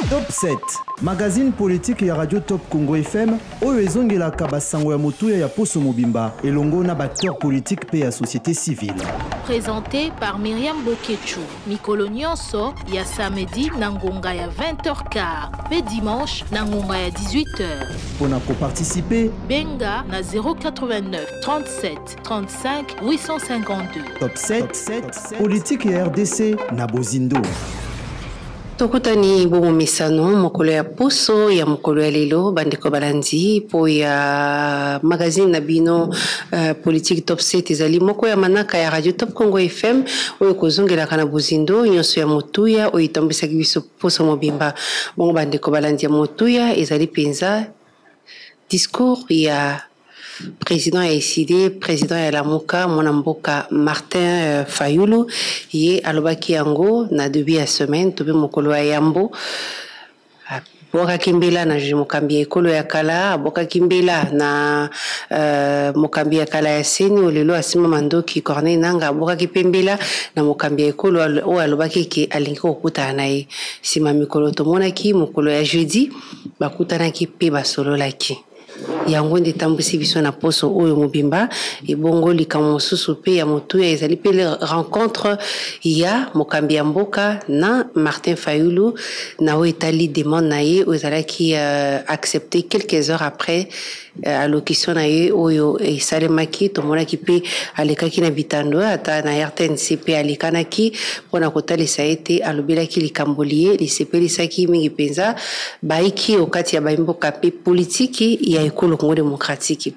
Top 7, magazine politique ya Radio Top Congo FM, oyo ezongelaka basango ya motuya ya Poso Mobimba, elongo na acteur politique pe ya société civile. Présenté par Myriam Bokechu, Mikolo Nyonso, ya samedi na ngonga ya 20h15, pe dimanche na ngonga ya 18h. Pona ko participer, benga na 089 37 35 852. Top 7, politique ya RDC na Bozindo. Tokutani bomo misano mokolo ya Poso ya mokolo ya lelo bandeko balandi po ya magazine na bino politique top 7 ezali moko ya manaka ya Radio Top Congo FM oyo kozongelaka na Bozindo nyonso ya motuya oyo itambisaki biso Poso Mobimba. Bongo bandeko balandi ya motuya ezali penza discours ya président a décidé, président ya Lamuka, Monamboka Martin Fayulu, ye alobaki yango na début ya semaine, tobe mokolo ya Yambo. Boka kimbela na mokambi ekolo ya kala, boka kimbela na mokambi ya kala ya seni olelo asima mandoki Corneille Nanga, boka kipembela na mokambi ekolo o alobaki ki alingi kokuta na ye. Sima mikolo tomonaki mokolo ya jeudi, bakutanaki pe basololaki. Yango nde tambusi biso na Poso oyo Mobimba ebongo likambo mosusu pe ya motuya ezali pe rencontre ya mokambi ya mboka na Martin Fayulu na oyo etali demande na ye ozalaki accepté quelques heures après allocution na ye oyo esalemaki tomonaki pe alekaki na bitando ata na RTNC pe alekanaki mpona kotalisa ete alobelaki likambo liye lisepelisaki mingi mpenza baiki okati ya bamboka pe politiki ya ekolo Congo démocratique.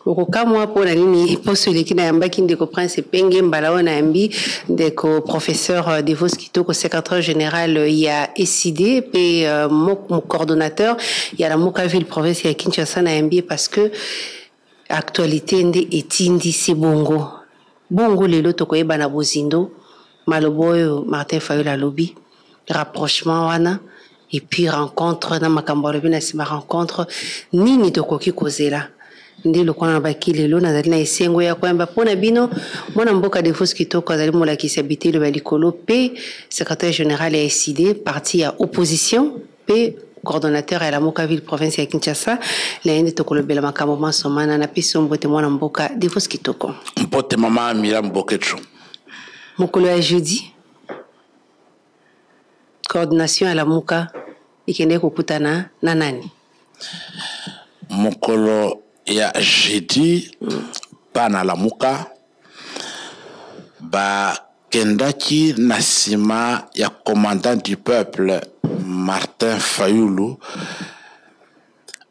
Okokamwa pona nini Poso eleki na yambaki ndeko Prince Penge mbala wana yambi ndeko professeur Devos Kitoko secrétaire général ya SID pe mon coordonnateur ya la Mokaville province ya Kinshasa na yambi parce que actualité nde etindi si bongo lelo tokoyeba na Bozindo maloboyo Martin Fayulu alobi rapprochement wana et puis rencontre na makambo lobi na sima rencontre nini tokoki kozela ndi lokona na baki lelo nazali na esengo ya kwamba pona bino mwana mboka Devos Kitoko azali molakisi habité le balikolo pe secrétaire général ya SID parti ya opposition pe coordonnateur à la Mokaville province ya Kinshasa la ende tokolobela makambo masomana na piso mbote mwana mboka Devos Kitoko mpote mama Myriam Bokechu mokolo ya jeudi coordination à la Muka ikende kokutana na nani mokolo ya jeudi pana la Muka ba kendaki na sima ya commandant du peuple Martin Fayulu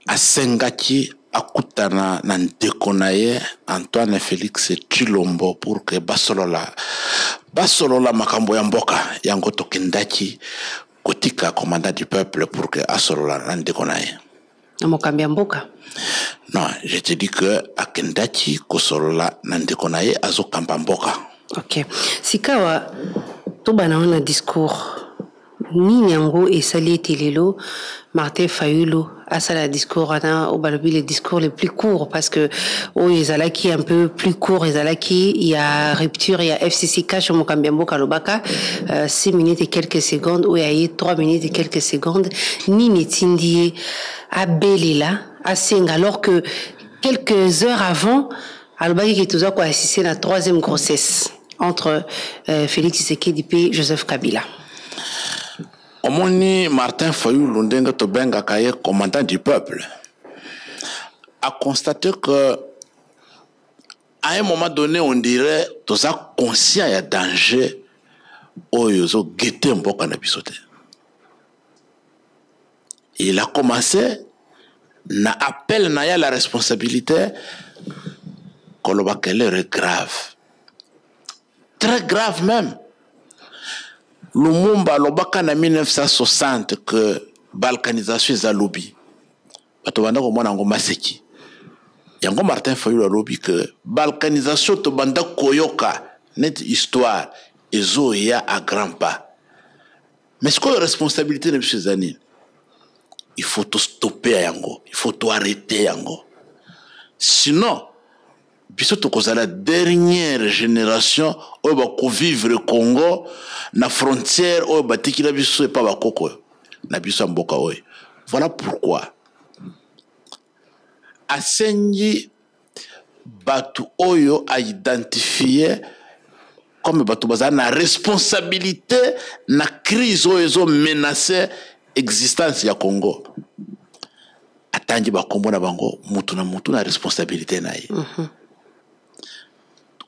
asengaki akutana na ndeko na ye Antoine Félix Tshilombo pour que basolola makambo ya mboka yango tokendaki kotika commandant du peuple pour que asolola na ndeko na ye mokambi ya mboka. Non, je te dis que akendaki kosolola na ndeko na ye azokamba mboka. OK. Sikawa to bana na discours nini yango esali etelelo Martin Fayulu asala discours ana obalobi le discours le plus court parce que ezalaki un peu plus court ezalaki il y a rupture il y a FCC cash mokambi mboka lobaka 6 minutes et quelques secondes ou il y a 3 minutes et quelques secondes nini tindi abelela asenga alors que quelques heures avant alobaki ki toza ko assister la 3e grossesse entre Félix Tshisekedi et Joseph Kabila. Omoni Martin Fayulu ndenga tobenga kaye commandant du peuple a constaté que à un moment donné on dirait toza conscient ya danger oyozo guetter mboka na bisote. Il a commencé na appel na ya la responsabilité koloba qu'elle est grave, très grave même. Lumumba lobaka na 1960 que balkanisation est à lobby. Bato banda ko mona ngoma seki. Yango Martin Fayulu lobby que balkanisation to banda koyoka net histoire ezo ya à grands pas. Mais ce que la responsabilité de ces années, il faut tout stopper yango, il faut tout arrêter yango. Sinon biso tokoza la dernière génération oyo bako vivre Congo na frontière oyo batikila biso epa bakoko na biso mboka oyo. Voilà pourquoi asengi batu oyo a identifié comme batu baza na responsabilité na crise oyo menacé existence ya Congo. Atangi ba kombo na bango mutu na responsabilité na ye.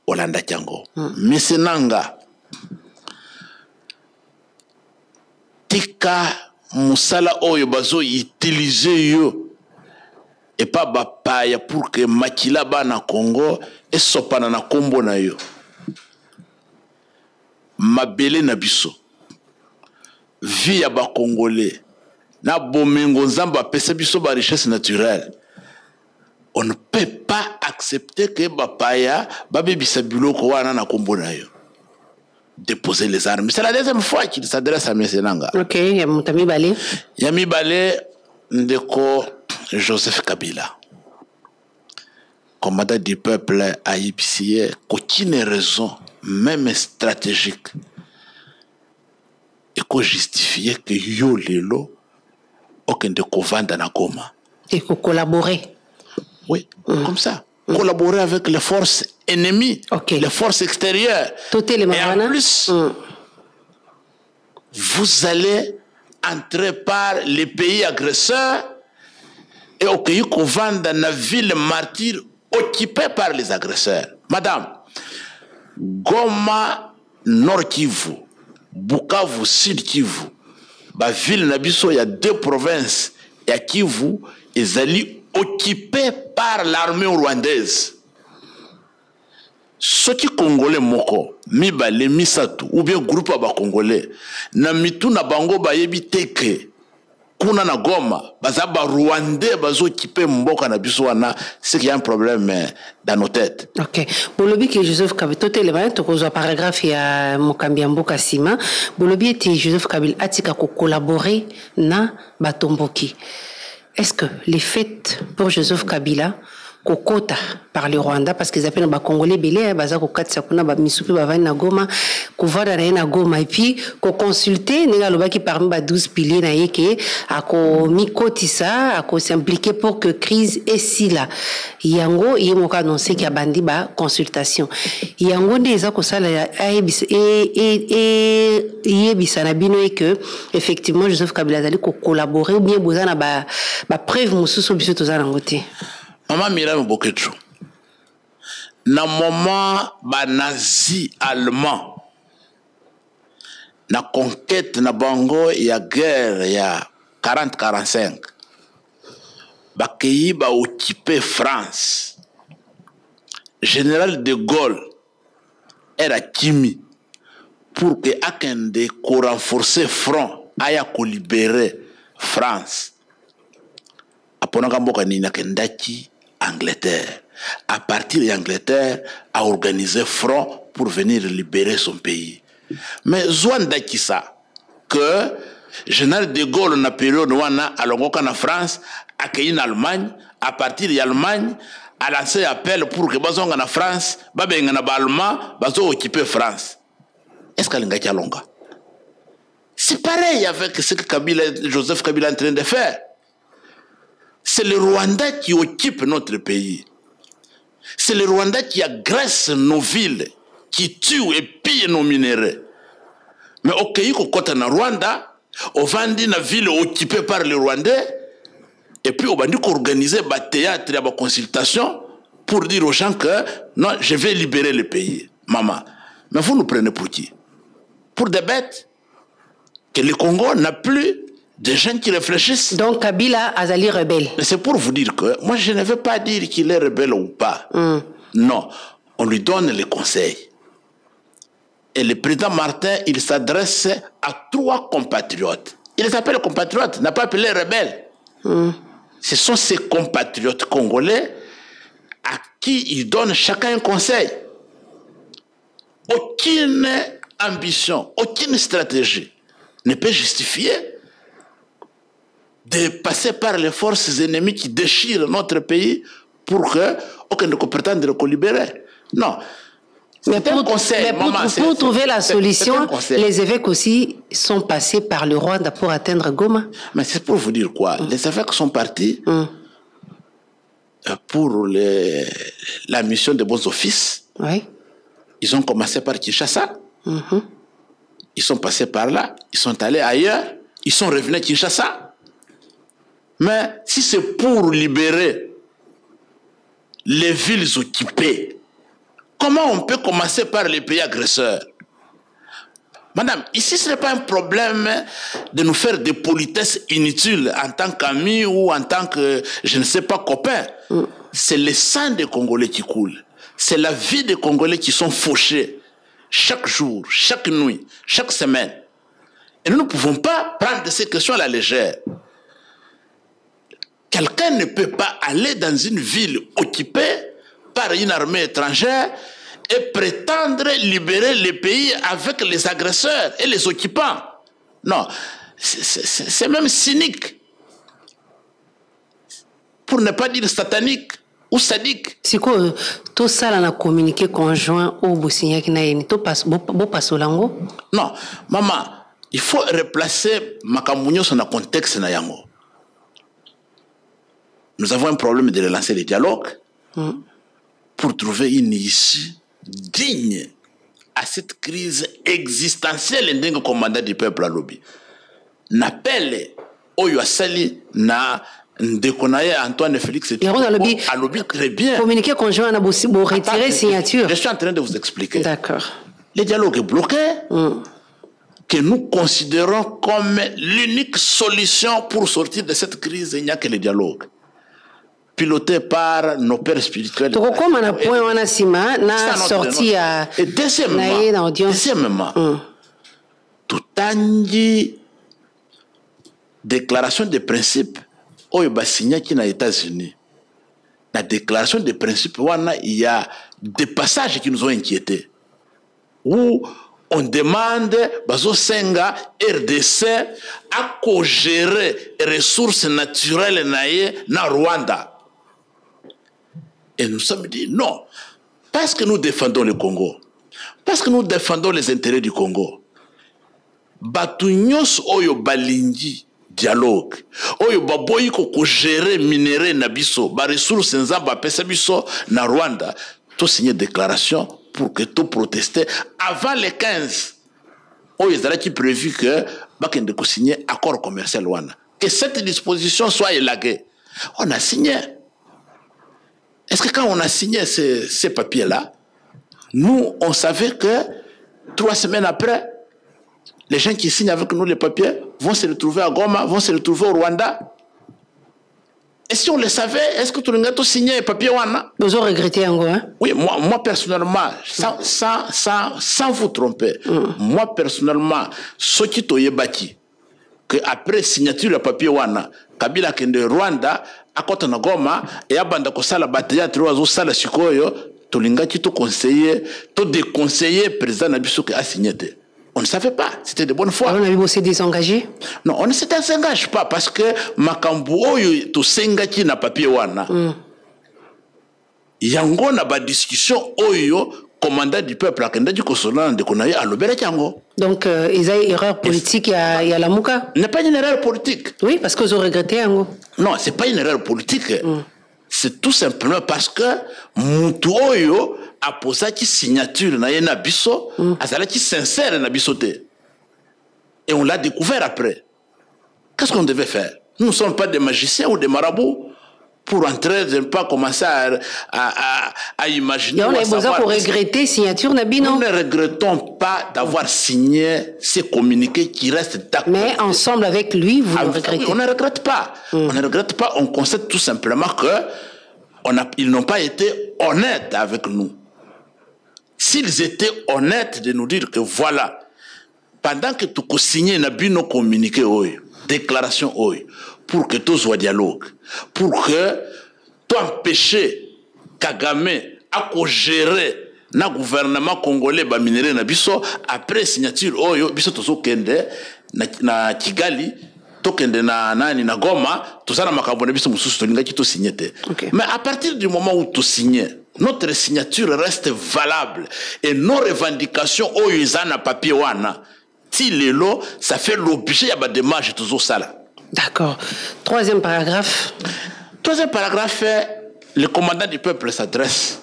Olanda Tiango. Mesenanga tika musala oyo bazo utiliser yo et pas bapaya pour que makila ba na Congo et sopana na kombo na yo. Mabele na biso. Vie ya ba Congolais. Na bomengo nzamba pesa biso ba richesse naturelle. On ne peut pas accepter que bapaya babebisa biloko wana na kombo na yo. Déposer les armes. C'est la deuxième fois qu'il s'adresse à Mesenanga. Ok, Yami Balé. Yami Balé, ndeko Joseph Kabila. Commandant du peuple a épicié qu'aucune raison, même stratégique, et qu'on justifiait que yo lelo, aucun de kovanda na Goma. Et qu'on collaborer. Oui, comme ça. Collaborer avec les forces ennemies, les forces extérieures. Et en plus, vous allez entrer par les pays agresseurs et au pays qu'on vend dans la ville martyre occupée par les agresseurs. Madame, Goma, Nord Kivu, Bukavu, Sud Kivu, la ville Nabiso, il y a 2 provinces, il y a Kivu, ils allaient occupés par l'armée rwandaise. Ce qui congolais moko, mibale misatu ou bien groupe ba congolais, na mitu na bango ba yebi teke kuna na Goma, baza ba rwandais bazo occupé mboka na biso wana, c'est qu'il y a un problème dans nos têtes. OK. Bolobi que Joseph Kabila totelema to ko paragraphe ya Mokambi mboka sima, bolobi ete Joseph Kabila atika ko collaborer na batomboki. Est-ce que les faits pour Joseph Kabila, kokota par le Rwanda, parce qu'ils appellent les Congolais belé, baza kokati sakuna ba misupi ba vani na Goma, kovada na Goma et puis ko consulter nega loba ki parmi ba 12 piliers na yeke ako mikotisa ako s'impliquer pour que crise est si là. Yango yemoka annoncer ki abandi ba consultation. Yango ndeza ko sala ayebisa yebisa na bino et que effectivement Joseph Kabila zali ko collaborer ou bien bozana ba preuve mususu biso tozana ngote. Maman Myriam Bokecho, na moment ba nazi allemand, na conquête na bango ya guerre ya 40-45, ba pays ba occupé France. Général de Gaulle era kimi pour que akende ko renforcer front aya ko libérer France. Aponaka mboka ni nakendaki Angleterre. À partir d'Angleterre, a organisé front pour venir libérer son pays. Mais Zwanda Kissa, que général de Gaulle na période wana alongoka na France, accueilli en Allemagne, à partir d'Allemagne, a lancé appel pour que bazonga na France, babenga na Allemand, bazo occuper France. Est-ce qu'elle ngaki alonga? C'est pareil avec ce que Joseph Kabila est en train de faire. C'est le Rwanda qui occupe notre pays. C'est le Rwanda qui agresse nos villes, qui tue et pille nos minéraux. Mais au pays qu'on na Rwanda, on vend une ville occupée par les Rwandais, et puis on va organiser un théâtre et une consultation pour dire aux gens que non, je vais libérer le pays. Maman, mais vous nous prenez pour qui? Pour des bêtes? Que le Congo n'a plus des gens qui réfléchissent. Donc Kabila Azali rebelle. C'est pour vous dire que moi je ne veux pas dire qu'il est rebelle ou pas. Non, on lui donne les conseils. Et le président Martin, il s'adresse à 3 compatriotes. Il les appelle compatriotes, n'a pas appelé rebelles. Ce sont ces compatriotes congolais à qui il donne chacun un conseil. Aucune ambition, aucune stratégie ne peut justifier de passer par les forces ennemies qui déchirent notre pays pour que aucun ne prétende le libérer. Non. Mais pour trouver la solution, les évêques aussi sont passés par le Rwanda pour atteindre Goma. Mais c'est pour vous dire quoi? Les évêques sont partis pour la mission de bons offices. Oui. Ils ont commencé par Kinshasa. Ils sont passés par là. Ils sont allés ailleurs. Ils sont revenus à Kinshasa. Mais si c'est pour libérer les villes occupées, comment on peut commencer par les pays agresseurs? Madame, ici ce n'est pas un problème de nous faire des politesses inutiles en tant qu'amis ou en tant que, je ne sais pas, copains. C'est le sang des Congolais qui coule. C'est la vie des Congolais qui sont fauchés chaque jour, chaque nuit, chaque semaine. Et nous ne pouvons pas prendre ces questions à la légère. Quelqu'un ne peut pas aller dans une ville occupée par une armée étrangère et prétendre libérer les pays avec les agresseurs et les occupants. Non, c'est même cynique. Pour ne pas dire satanique ou sadique. C'est quoi tout ça on a communiqué conjoint au Bousignac Naïni? Tout passe au lango? Non, maman, il faut replacer Makambounio dans le contexte nayango. Nous avons un problème de relancer les dialogues pour trouver une issue digne à cette crise existentielle d'un commandant du peuple à l'Obi. N'appelle Oyo Asali na Ndekonaye Antoine Félix à l'Obi très bien. Communiquer conjoint a beau retirer signature. Je suis en train de vous expliquer. D'accord. Les dialogues est bloqué que nous considérons comme l'unique solution pour sortir de cette crise. Il n'y a que les dialogues. Piloté par nos pères spirituels. Et deuxièmement, tout angi déclaration de principe au signé qui n'a États-Unis. La déclaration de principe, il y a des passages qui nous ont inquiétés. Où on demande Bazo Senga RDC à co-gérer les ressources naturelles na Rwanda. Et nous sommes dit non, parce que nous défendons le Congo, parce que nous défendons les intérêts du Congo. Batunyos oyo balingi dialogue, oyo baboyi ko gérer minéraux na biso, ba ressources nzamba pesa biso na Rwanda, tout signer déclaration pour que tout protester avant les 15. Oyo ezala qui prévu que bakende ko signer accord commercial wana. Que cette disposition soit élaguée. On a signé. Est-ce que quand on a signé ces papiers-là, nous, on savait que 3 semaines après, les gens qui signent avec nous les papiers vont se retrouver à Goma, vont se retrouver au Rwanda? Et si on le savait, est-ce que tout le monde a signé les papiers? Vous avez regretté un hein? Oui, moi personnellement, sans vous tromper, moi personnellement, ce qui est bâti, que après signature le papier wana, Kabila kende Rwanda, akota na Goma, et abanda ko sala bataille trois sala sikoyo, tolinga ki to conseiller, to déconseiller président Nabiso qui a signé. On ne savait pas, c'était de bonne foi. On a vu aussi désengagé? Non, on ne s'engage pas parce que makambu oyo to sengaki na papier wana. Yango na ba discussion oyo commandant du peuple akenda du Kosolan de Konaye à l'Obera Tiango. Donc, il y a une erreur politique il y a la Mouka? Ce n'est pas une erreur politique. Oui, parce que vous avez regretté Ango. Non, ce n'est pas une erreur politique. C'est tout simplement parce que Moutoyo a posé une signature na biso, azala qui sincère na bisoté. Et on l'a découvert après. Qu'est-ce qu'on devait faire? Nous ne sommes pas des magiciens ou des marabouts pour entrer, de ne pas commencer à imaginer. On a besoin pour regretter signature Nabino. Nous ne regrettons pas d'avoir signé ces communiqués qui restent d'accord. Mais ensemble avec lui, vous le regrettez. On ne regrette pas. On ne regrette pas. On constate tout simplement qu'ils n'ont pas été honnêtes avec nous. S'ils étaient honnêtes de nous dire que voilà, pendant que tu signes Nabino communiqué, déclaration, pour que tout soit dialogue, pour que tu empêches Kagame à gérer le gouvernement congolais ba minéré na biso après signature oyo biso tozo kende na Kigali to kende na nani na Goma to sana makambo na biso mususu to linga ki to signé. Mais à partir du moment où tu signes notre signature reste valable et nos revendications au Yuzana papier wana tilelo ça fait l'objet de la démarche toujours ça là. D'accord. Troisième paragraphe. Troisième paragraphe, le commandant du peuple s'adresse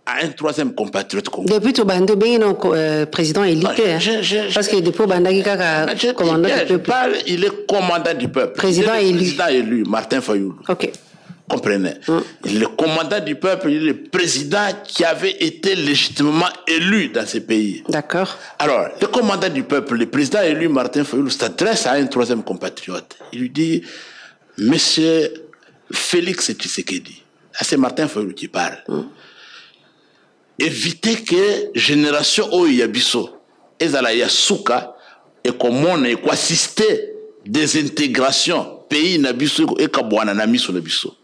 à un troisième compatriote congolais. Depuis tout bande bien président élu parce que depuis bande qui commandant du peuple. Il est commandant du peuple. Président élu. Président élu Martin Fayoulou. OK. Comprenez. Il est le commandant du peuple, il est le président qui avait été légitimement élu dans ce pays. D'accord. Alors, le commandant du peuple, le président élu Martin Fayoulou s'adresse à un troisième compatriote. Il lui dit, Monsieur Félix Tshisekedi, c'est Martin Fayoulou qui parle. Évitez que génération Oyabiso, ezala yasuka, et comme on est quoi assister des intégrations pays nabiso et kabwana namiso nabiso.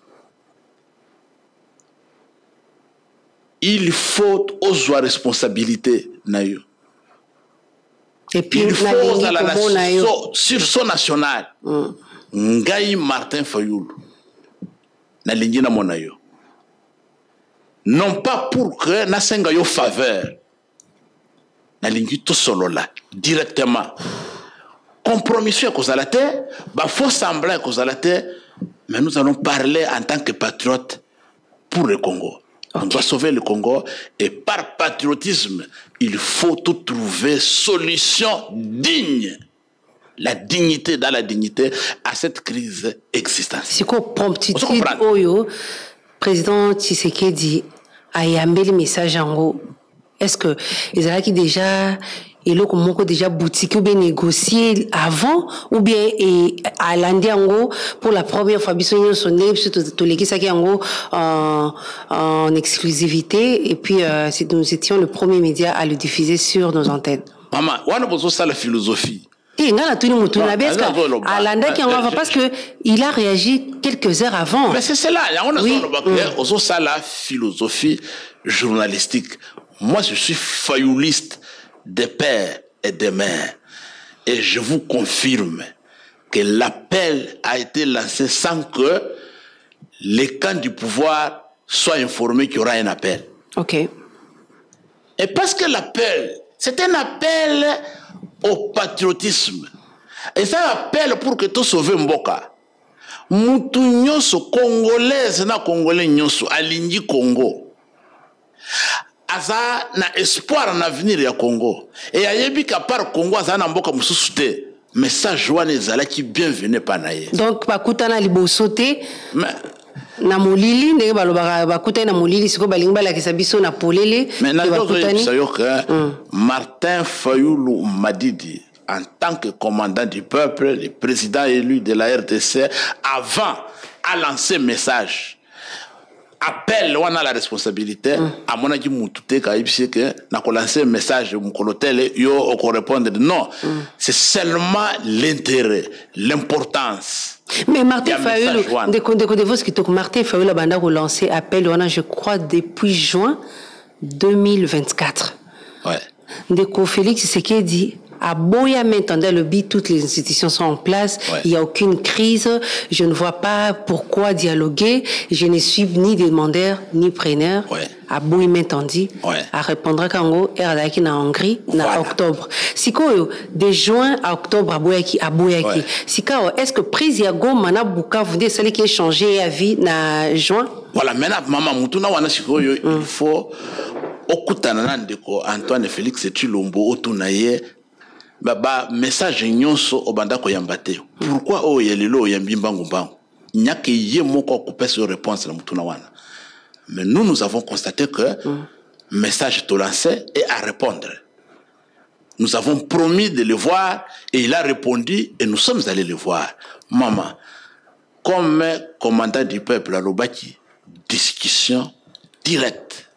Il faut aux responsabilité nayo. Et puis il faut à la nation sur son national. Ngai Martin Fayoulou na lingi na monayo. Non pas pour que na senga yo faveur. Na lingi tout solo là directement. Compromission cause à la terre, bah faux semblant cause à la terre, mais nous allons parler en tant que patriotes pour le Congo. On doit sauver le Congo et par patriotisme, il faut tout trouver solution digne. La dignité dans la dignité à cette crise existentielle. C'est quoi promptitude oyo président Tshisekedi a yambé le message en haut. Est-ce que ils ont déjà et là comment déjà boutique ou bien négocier avant ou bien à l'Inde en gros pour la première fois bisogno sonner surtout tout les ça qui en gros en exclusivité et puis nous étions le premier média à le diffuser sur nos antennes. Maman, on a besoin de ça la philosophie. Et on a tout le monde à l'Inde qui en va parce que il a réagi quelques heures avant. Mais c'est cela, on a besoin de ça la philosophie journalistique. Moi je suis fayouliste des pères et des mères. Et je vous confirme que l'appel a été lancé sans que les camps du pouvoir soient informés qu'il y aura un appel. OK. Et parce que l'appel, c'est un appel au patriotisme. Et c'est un appel pour que tout sauve Mboka. Mutu nyoso congolaise na congolais nyoso alingi Congo. Aza na espoir na avenir ya Congo et ayebi ka par Congo aza na mboka mususu te message wana ezala ki bienvenue panaye donc bakutana liboso te na molili ndenge balobaka bakutana na molili siko balingi balakisa biso na polele bakutani Martin Fayoulou Madidi en tant que commandant du peuple le président élu de la RDC avant a lancé message appel on a la responsabilité à mon avis mutute ka ibise que na ko lancer un message mukolotel yo o ko répondre non c'est seulement l'intérêt l'importance. Mais Martin Fayoulou de vos qui Martin Fayoulou a banda relancé appel on a je crois depuis juin 2024. Ouais. Ndeko Félix Tshisekedi à Boya maintenant le but toutes les institutions sont en place, il y a aucune crise, je ne vois pas pourquoi dialoguer, je ne suis ni demandeur ni preneur. À Boya maintenant à répondre à Congo et à la Hongrie en octobre. Si quoi de juin à octobre à Boyaki si quoi est-ce que Présiago mana buka vous dites celle qui est changé à vie na juin. Voilà maintenant maman mutuna wana siko il faut okutana ndeko Antoine Félix Tshilombo otunaye baba message nyonso obanda ko yambate pourquoi o yelelo yambi mbangu mbangu nyake ye moko couper sur réponse na mutuna wana mais nous avons constaté que message to lancé et à répondre nous avons promis de le voir et il a répondu et nous sommes allés le voir maman comme commandant du peuple à Lobaki discussion directe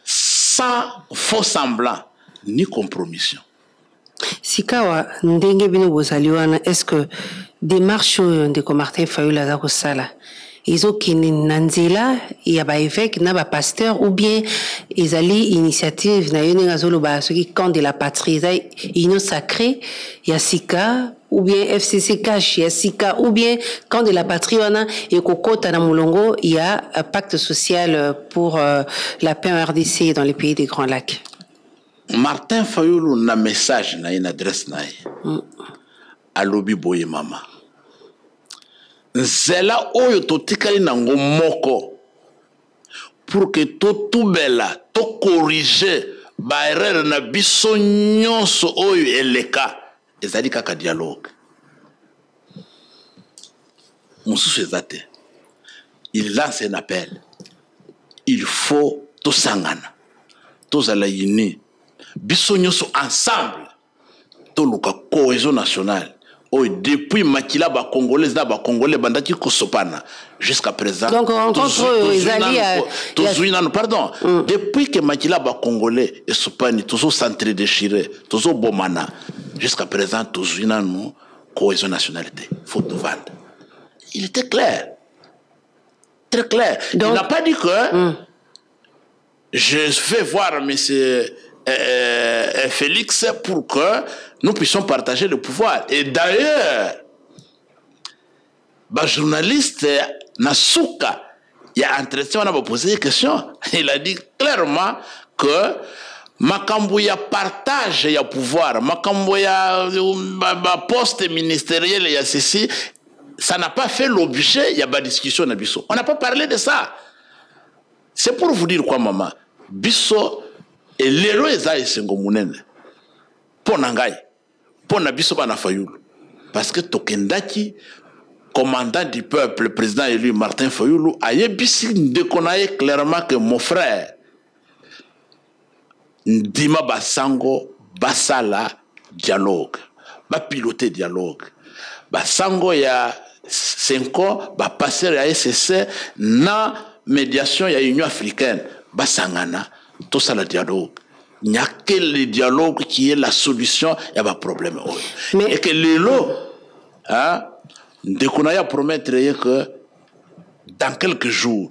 sans faux semblant ni compromission. Sikawa ndenge bino bozali wana est-ce que démarche de Martin Fayoulou aza kosala ils ont qui nanzela il y a ba évêque na ba pasteur ou bien ils allaient initiative na yone ngazolo ba ceux qui camp de la patrie ça union sacrée il y a sika ou bien FCC cash il y a sika ou bien camp de la patrie wana et kokota na mulongo il y a un pacte social pour la paix en RDC dans les pays des Grands Lacs. Martin Fayulu na message na une adresse na alobi boye mama nzela oyo totikali nango moko pour que totubela to corriger ba erreur na biso nyonso oyo eleka ezali kaka dialogue mususu ezate il lance un appel il faut tosangana tozala uni biso nyonso ensemble toluka cohésion nationale. Oh, depuis Makila ba Congolais da ba Congolais bandaki kosopana jusqu'à présent. Donc pardon. Depuis que Makila ba Congolais et sopani toujours centré déchiré, toujours bomana jusqu'à présent toujours nous cohésion nationalité. Faut tout vendre. Il était clair. Très clair. Donc, il n'a pas dit que je vais voir monsieur Félix pour que nous puissions partager le pouvoir. Et d'ailleurs, le journaliste Nasuka, il y a entretien, on a posé des questions. Il a dit clairement que Makambouya partage le pouvoir, Makambouya poste ministériel, il y a ceci, ça n'a pas fait l'objet, il y a pas de discussion. On n'a pas parlé de ça. C'est pour vous dire quoi, maman? Bisso et l'héros est sengo munene. Pour Nangai, pour Nabiso Bana Fayulu. Parce que Tokendaki, commandant du peuple, le président élu Martin Fayulu, a yébisi déconnaillé clairement que mon frère, Ndima Basango, Basala, dialogue. Ba piloter dialogue. Basango ya 5 ans, ba passer à SSC, na médiation ya Union africaine. Basangana, tout ça le dialogue. Il n'y a que le dialogue qui est la solution, il y a pas de problème. Mais et que les lots, on a promettre que dans quelques jours,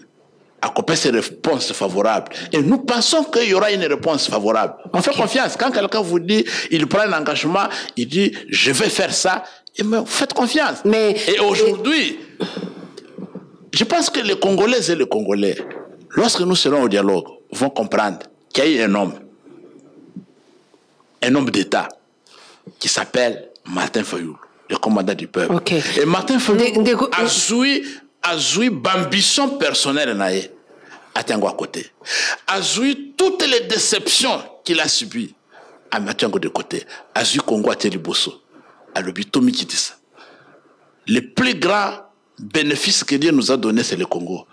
à couper ces réponses favorables. Et nous pensons qu'il y aura une réponse favorable. On fait confiance. Quand quelqu'un vous dit, il prend un engagement, il dit, je vais faire ça, et vous faites confiance. Et aujourd'hui, je pense que les Congolais et les Congolais, lorsque nous serons au dialogue, vont comprendre qu'il y a un homme d'État qui s'appelle Martin Fayulu, le commandant du peuple. Et Martin Fayulu a joué d'ambition personnelle à Tango à côté. A joué toutes les déceptions qu'il a subies à Tango de côté. A joué Congo à Teliboso, à l'Obitomi Kitissa. Le plus grand bénéfice que Dieu nous a donné, c'est le Congo.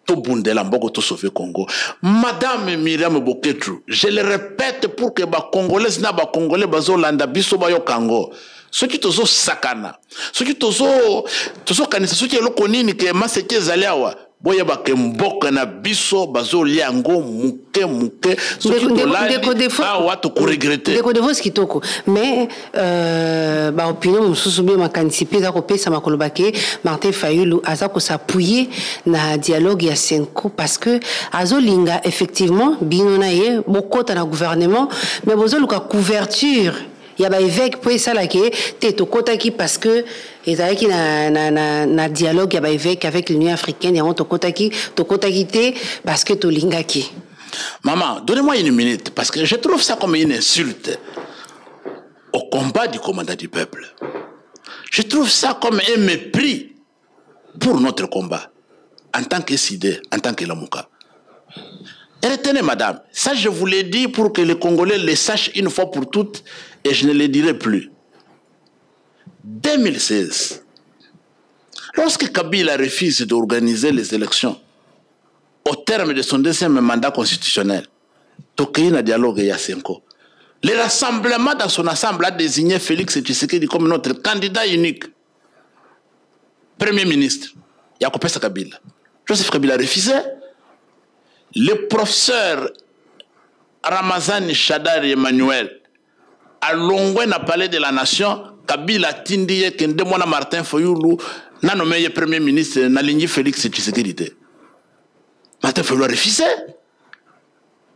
Congo. Madame Myriam Boketu, je le répète pour que les Congolais na ba Congolais bazolanda biso ba yo Congo. Ce qui tozo sakana, ce qui tozo kanisa, ce qui est lokonini que maseke zaliawa. Boya ba kemboka na biso bazoliango muke ce qui tolali watu kuregrete. Deko de vos kitoko. Mais ba opinion mususubi makanisipe za kopesa makolobake Martin Fayulu aza ko s'appuyer na dialogue ya Senko parce que azolinga effectivement binona ye bokota na gouvernement mais bozoluka couverture. Il y a des évêques pour ça là qui est au côté qui parce que ils avaient qui na dialogue il y a des évêques avec l'Union africaine et on au côté qui parce que to lingaki. Maman, donnez-moi une minute parce que je trouve ça comme une insulte au combat du commandant du peuple. Je trouve ça comme un mépris pour notre combat en tant que SIDE, en tant que Lamuka. Et retenez, madame, ça je vous l'ai dit pour que les Congolais le sachent une fois pour toutes et je ne le dirai plus. 2016, lorsque Kabila refuse d'organiser les élections au terme de son deuxième mandat constitutionnel, Tokeyi na dialogue ya Senko. Le rassemblement dans son assemblée a désigné Félix Tshisekedi comme notre candidat unique. Premier ministre, Yakopesa Kabila. Joseph Kabila refusait. Le professeur Ramazani Shadari Emmanuel a longé dans le palais de la nation Kabila Tindie Kende Mwana Martin Fayulu n'a nommé premier ministre Nalingi Félix Tshisekedi. Martin Fayulu a refusé.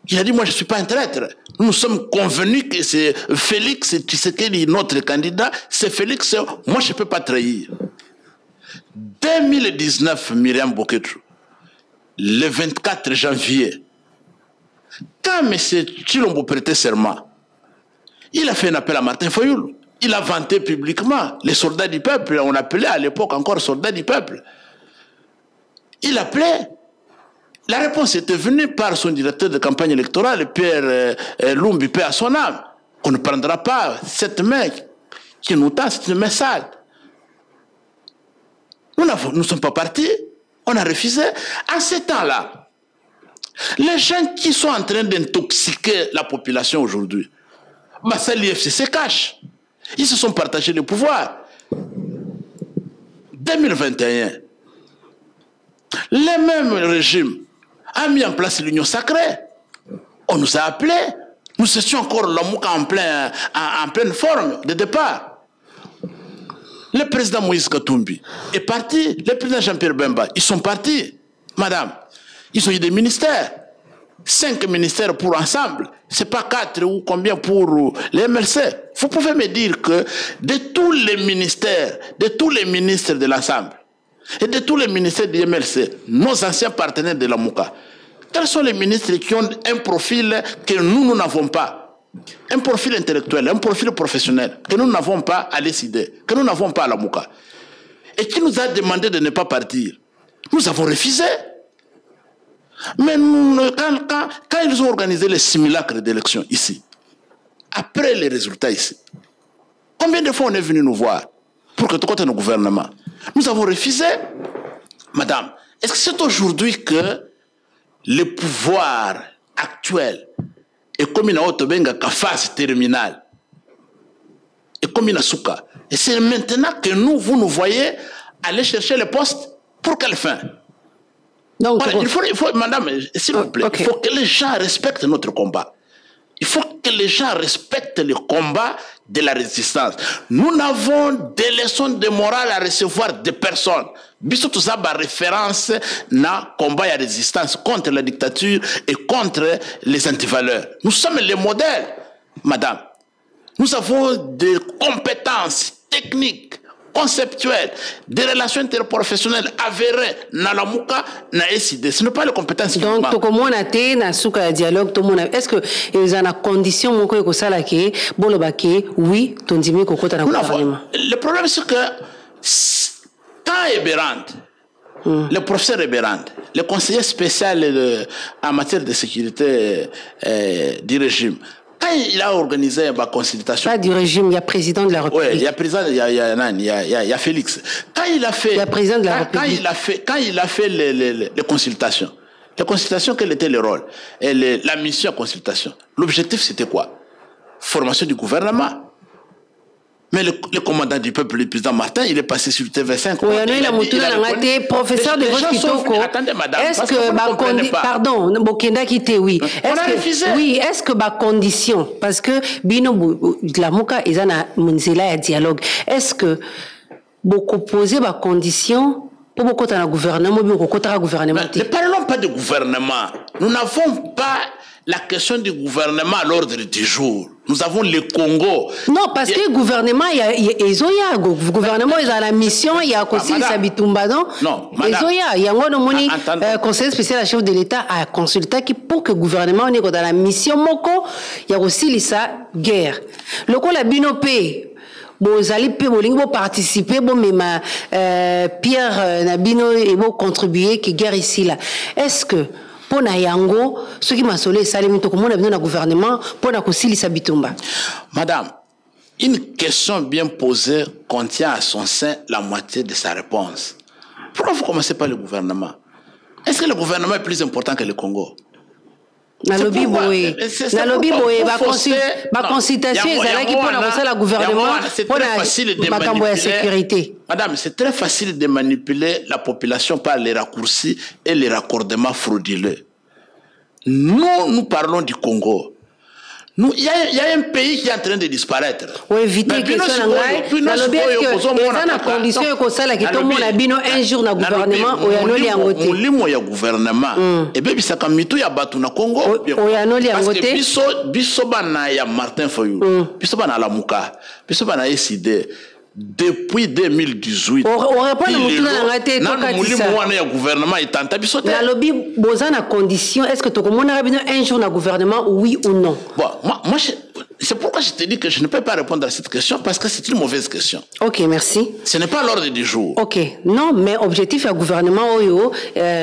Il a dit moi je ne suis pas un traître. Nous sommes convenus que c'est Félix Tshisekedi notre candidat. C'est Félix, moi je ne peux pas trahir. 2019, Myriam Boketou, le 24 janvier, quand M. Tshilombo prêtait serment, il a fait un appel à Martin Fayulu. Il a vanté publiquement les soldats du peuple. On appelait à l'époque encore soldats du peuple. Il appelait. La réponse était venue par son directeur de campagne électorale, Pierre Lumbi, paix à son âme. On ne prendra pas cette main qui nous tend, c'est une main sale. Nous ne sommes pas partis, on a refusé. À ce temps-là, les gens qui sont en train d'intoxiquer la population aujourd'hui, ça l'IFC se cache. Ils se sont partagés le pouvoir. 2021, le même régime a mis en place l'union sacrée. On nous a appelés. Nous étions encore l'Amouka en pleine forme de départ. Le président Moïse Katumbi est parti. Le président Jean-Pierre Bemba, ils sont partis. Madame, ils ont eu des ministères. 5 ministères pour ensemble. Ce n'est pas 4 ou combien pour les MLC. Vous pouvez me dire que de tous les ministères, de tous les ministres de l'ensemble, et de tous les ministères du MLC, nos anciens partenaires de la Mouka, quels sont les ministres qui ont un profil que nous n'avons pas? Un profil intellectuel, un profil professionnel que nous n'avons pas à l'ECD, que nous n'avons pas à la Mouka, et qui nous a demandé de ne pas partir. Nous avons refusé. Mais quand ils ont organisé les simulacres d'élection ici, après les résultats ici, combien de fois on est venu nous voir pour que tu comptes nos gouvernements? Nous avons refusé. Madame, est-ce que c'est aujourd'hui que le pouvoir actuel est comme une autobenga phase terminale et comme une souka? Et c'est maintenant que vous nous voyez aller chercher les postes pour quelle fin? Donc, voilà, il faut, madame, s'il vous plaît, il faut que les gens respectent notre combat. Il faut que les gens respectent le combat de la résistance. Nous n'avons des leçons de morale à recevoir de personnes. Bisous tout ça, référence na combat et résistance contre la dictature et contre les antivaleurs. Nous sommes les modèles, madame. Nous avons des compétences techniques, conceptuelles, des relations interprofessionnelles avérées dans la Mouka, dans la SID. Ce n'est pas les compétences. Donc, tout le monde a été dans le dialogue. Est-ce que il y a une condition que ça là qui oui, ton dimi que tu as le problème c'est que quand Eberand, le professeur Eberand, le conseiller spécial en matière de sécurité du régime, quand il a organisé ma consultation. Pas du régime, il y a président de la République. Oui, il y a président, il y a Félix. Quand il a fait. Il y a président de la République. Quand il a fait les consultations, quel était le rôle et la mission de consultation? L'objectif, c'était quoi? Formation du gouvernement. Mais le commandant du peuple, le président Martin, il est passé sur TV5. Oui, il a été professeur de votre Kitoko. Attendez, madame. Est-ce que, pardon, Bokenda Kité, oui. On a refusé. Oui, est-ce que ma condition, parce que Bino, la Mouka, ils ont un dialogue. Est-ce que beaucoup poser ma condition pour beaucoup de gouvernement, ne parlons pas de gouvernement. Nous n'avons pas la question du gouvernement à l'ordre du jour. Nous avons le Congo. Non, parce que le gouvernement, le gouvernement, il a la mission, il y a aussi les Sabitumba, non? Non, madame. Il y a un conseil spécial à chef de l'État à consulter pour que le gouvernement, on est dans la mission, il y a aussi les guerre. Le coup, la binopé. Bon, vous allez participer, bon, mais Pierre Nabino et bon contribuer qui guerre ici là. Est-ce que pour Nayango, ceux qui m'ont solé, ça les met au gouvernement pour na kosili sabitumba. Madame, une question bien posée contient à son sein la moitié de sa réponse. Pourquoi vous commencez par le gouvernement? Est-ce que le gouvernement est plus important que le Congo? Na lobby boy, ma consultation est là qui pour le gouvernement pour la sécurité. Madame, c'est très facile de manipuler la population par les raccourcis et les raccordements frauduleux. Nous parlons du Congo. il y a un pays qui est en train de disparaître. Oui, éviter que ça n'a condition que ça la que tout le monde a bino un jour na gouvernement ou ya noli angote. Mulimo ya gouvernement. Et bien ça comme mitu ya batu na Congo. O ya noli angote. Parce que biso bana ya Martin Fayulu. Biso bana la Muka. Biso bana SID. Depuis 2018. On répond à mutu na ngate to katisa. Mulimo wana ya gouvernement itanta biso te. Na lobby bozana condition est-ce que to komona bino un jour na gouvernement oui ou non? Bon, moi c'est pourquoi je te dis que je ne peux pas répondre à cette question parce que c'est une mauvaise question. Ok, merci. Ce n'est pas l'ordre du jour. Ok, non, mais objectif du gouvernement,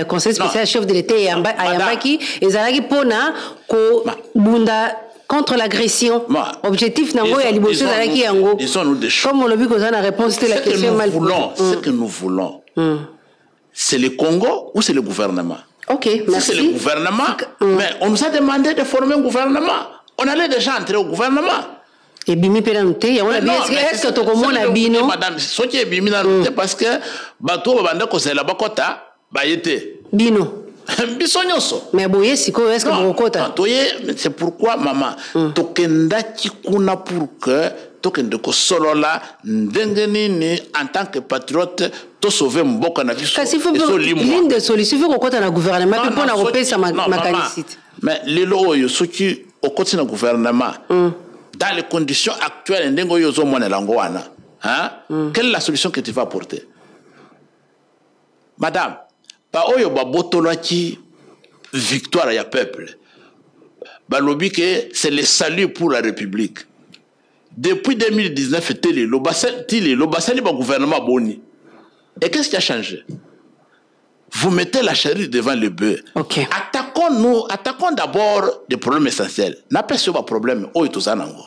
conseil spécial chef de l'État, Ayambaki, ezalaki pona ko bunda contre l'agression. Objectif nango ya liboso ezalaki yango. Disons-nous des choses. Comme on l'a vu qu'on a réponse à la question mal. Ce que nous voulons, c'est le Congo ou c'est le gouvernement? Ok, merci. Si c'est le gouvernement, mais on nous a demandé de former un gouvernement. On allait déjà entrer au gouvernement. Et bimi penante, il y a est-ce que tu comprends bino? Madame, ce qui est bimi penante parce que bateau banda ko c'est la bakota bayete. Bino. Bisonyoso. Mais boye siko est-ce que bokota? C'est pourquoi maman tokenda kikuna pour que tokende ko solola ndengeni ni en tant que patriote to sauver mboka na biso. Kasi faut ligne de solution faut kokota na gouvernement pour na repesa makanisite. Mais les loyo ceux qui au côté du gouvernement, dans les conditions actuelles, quelle est la solution que tu vas apporter? Madame, pas oyo ba botolaki victoire ya peuple. Ba lobi que c'est le salut pour la République. Depuis 2019, le basali ba gouvernement boni. Et qu'est-ce qui a changé? Vous mettez la charrue devant le bœuf. Okay. Attaquons d'abord des problèmes essentiels. N'a pas ce problème. Oh, tout ça, nango.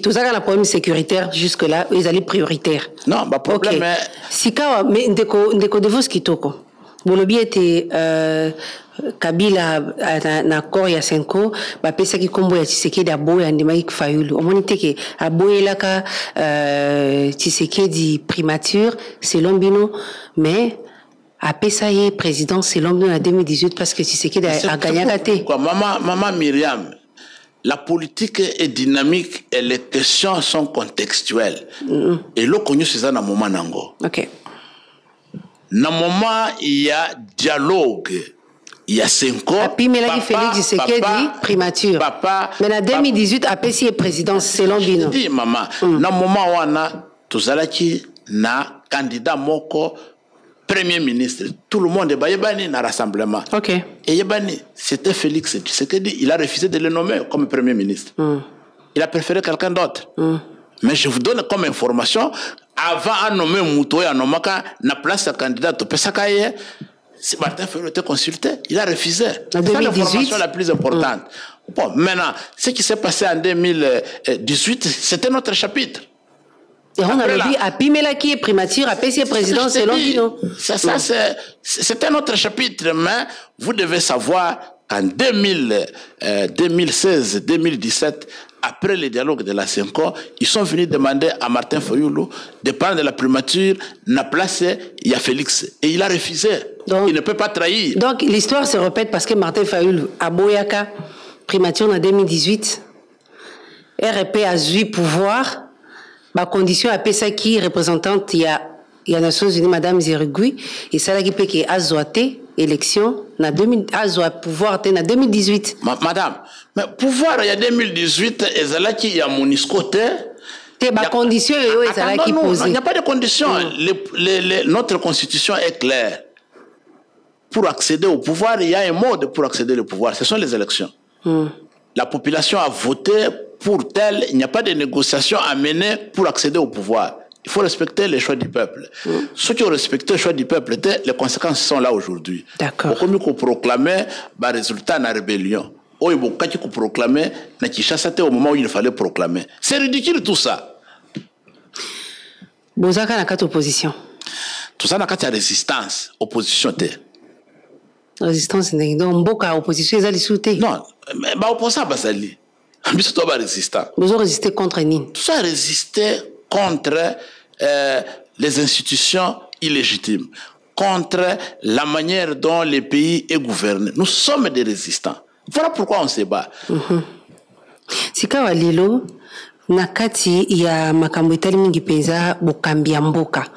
Tout ça, un problème sécuritaire, jusque-là, ils allaient prioritaire. Non, bah, problème est. Si quand, mais, ndeko de vos kitoko. Bolobi était, Kabila, na kor ya senko, ba pesa ki kombo ya Tshisekedi aboya ndemaik Fayulu. On monite ke aboye laka, Tshisekedi primature, selon bino, mais, a PSAE président selon nous en 2018 parce que Tshisekedi a gagné la tête. Maman Myriam, la politique est dynamique et les questions sont contextuelles. Et l'eau connu c'est ça dans moment nango. Ok. Dans moment il y a dialogue, il y a 5 ans. Puis Mélanie Félix Tshisekedi primature. Mais en 2018 a PSAE président selon Bino. Dis maman, dans moment où on a tous qui na candidat moko Premier ministre, tout le monde est Yebani dans le rassemblement. Ok. Et Yebani, c'était Félix Tshisekedi. Il a refusé de le nommer comme Premier ministre. Il a préféré quelqu'un d'autre. Mais je vous donne comme information, avant de nommer Moutoui à Nomaka, na place de candidat au Pesakaye, Martin Fayulu était consulté. Il a refusé. En 2018. C'est l'information la plus importante. Bon, maintenant, ce qui s'est passé en 2018, c'était notre chapitre. Et on a dit à Pimela qui est primature, à PSAE président selon Bino. Ça c'est un autre chapitre, mais vous devez savoir qu'en 2016, 2017, après le dialogue de la 5 ans, ils sont venus demander à Martin Fayulu de prendre la primature, na place, il y a Félix. Et il a refusé. Donc, il ne peut pas trahir. Donc l'histoire se répète parce que Martin Fayulu, à Boyaka, primature en 2018, RP a eu pouvoir. Ma condition à PSA qui représentante il y a Nations Unies Madame Zerigui et ça là qui peut que azoate élection na 2000 azoa pouvoir en 2018. Madame, mais pouvoir il y a 2018 et ça là qui il y a Monisco te ma condition et ça là qui posé. Il n'y a pas de condition. Notre constitution est claire. Pour accéder au pouvoir, il y a un mode pour accéder au pouvoir, ce sont les élections. La population a voté pour tel, il n'y a pas de négociation à mener pour accéder au pouvoir. Il faut respecter les choix du peuple. Ceux qui ont respecté le choix du peuple, les conséquences sont là aujourd'hui. D'accord. Comme qu'on proclamait le résultat de la rébellion. Quand on proclamait, au moment où il fallait proclamer. C'est ridicule tout ça. Bozaka na kati opposition. Tout ça na kati résistance, opposition te. Résistance donc mboka opposition ezali souté. Non, mais opposant basali. Biso to ba résistant. Vous résister contre Nini. Tout ça résister contre les institutions illégitimes, contre la manière dont le pays est gouverné. Nous sommes des résistants. Voilà pourquoi on se bat. Sikawa lelo nakati ya makambo etali mingi penza bokambi ya mboka.